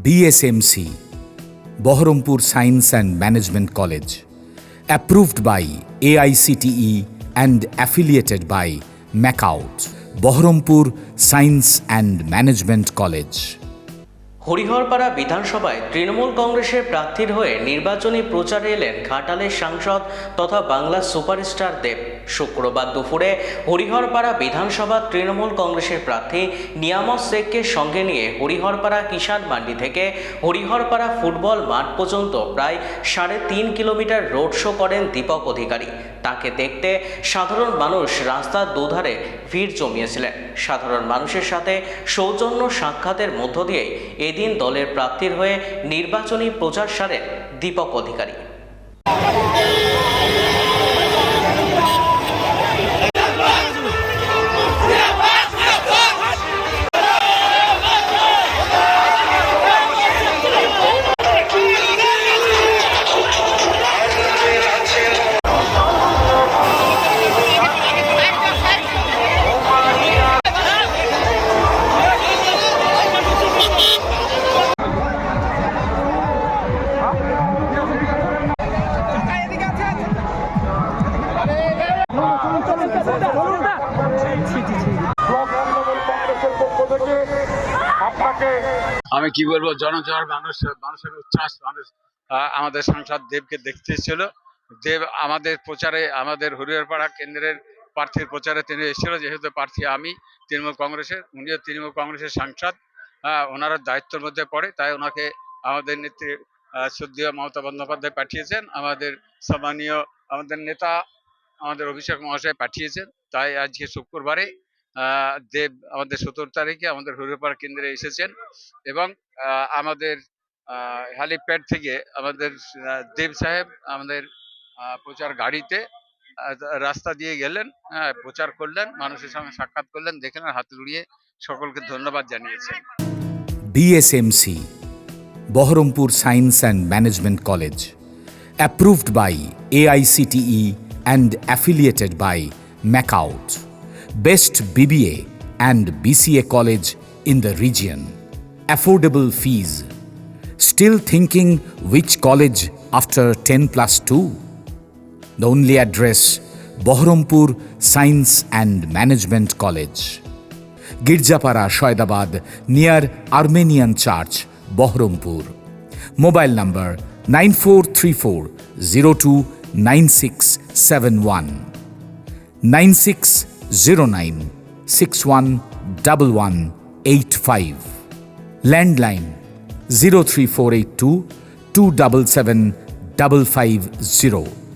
DSMC, Baharampur Science and Management College, approved by AICTE and affiliated by MAKAUT, Baharampur Science and Management College. Hariharpara বিধানসভায় তৃণমূল কংগ্রেসের প্রার্থীর হয়ে নির্বাচনী প্রচারে এলেন ঘাটালের সাংসদ তথা বাংলার সুপারস্টার দেব। শুক্রবার দুপুরে হরিহরপাড়া বিধানসভা তৃণমূল কংগ্রেসের প্রার্থী নিয়ামত শেখকে সঙ্গে নিয়ে হরিহরপাড়া কিষাণ মান্ডি থেকে হরিহরপাড়া ফুটবল মাঠ পর্যন্ত প্রায় 3.5 কিলোমিটার রোড শো করেন দীপক অধিকারী। তাকে দেখতে সাধারণ মানুষ রাস্তার দুধারে ভিড় জমিয়েছিলেন। সাধারণ মানুষের সাথে সৌজন্য সাক্ষাতের মধ্য দিয়েই এদিন দলের প্রার্থীর হয়ে নির্বাচনী প্রচার সারেন দীপক অধিকারী। আমি কি বলবো, জনজোয়ার মানুষের উচ্ছ্বাস, মানুষ আমাদের সাংসদ দেবকে দেখতে এসেছিল। দেব আমাদের প্রচারে, আমাদের হরিহরপাড়া কেন্দ্রের প্রার্থীর প্রচারে তিনি এসেছিল। যেহেতু প্রার্থী আমি তৃণমূল কংগ্রেসের, উনিও তৃণমূল কংগ্রেসের সাংসদ, ওনারা দায়িত্বের মধ্যে পড়ে, তাই ওনাকে আমাদের নেত্রী শ্রদ্ধেয় মমতা বন্দ্যোপাধ্যায় পাঠিয়েছেন, আমাদের সম্মানীয় আমাদের নেতা আমাদের অভিষেক মহাশয় পাঠিয়েছেন। তাই আজকে শুক্রবারে দেব আমাদের 17 তারিখে আমাদের হরিহরপাড়া কেন্দ্রে এসেছেন এবং আমাদের হেলিপ্যাড থেকে আমাদের দেব সাহেব আমাদের প্রচার গাড়িতে রাস্তা দিয়ে গেলেন, প্রচার করলেন, মানুষের সঙ্গে সাক্ষাৎ করলেন, দেখলেন, হাত লুড়িয়ে সকলকে ধন্যবাদ জানিয়েছেন। DSMC, Baharampur Science and Management College, approved by AICTE and affiliated by MAKAUT, best BBA and BCA college in the region. Affordable fees. Still thinking which college after 10+2? The only address, Baharampur Science and Management College, Girjapara, Shoydabad, near Armenian Church, Baharampur. Mobile number 9434029671, 9609611185. Landline 03482 277 550.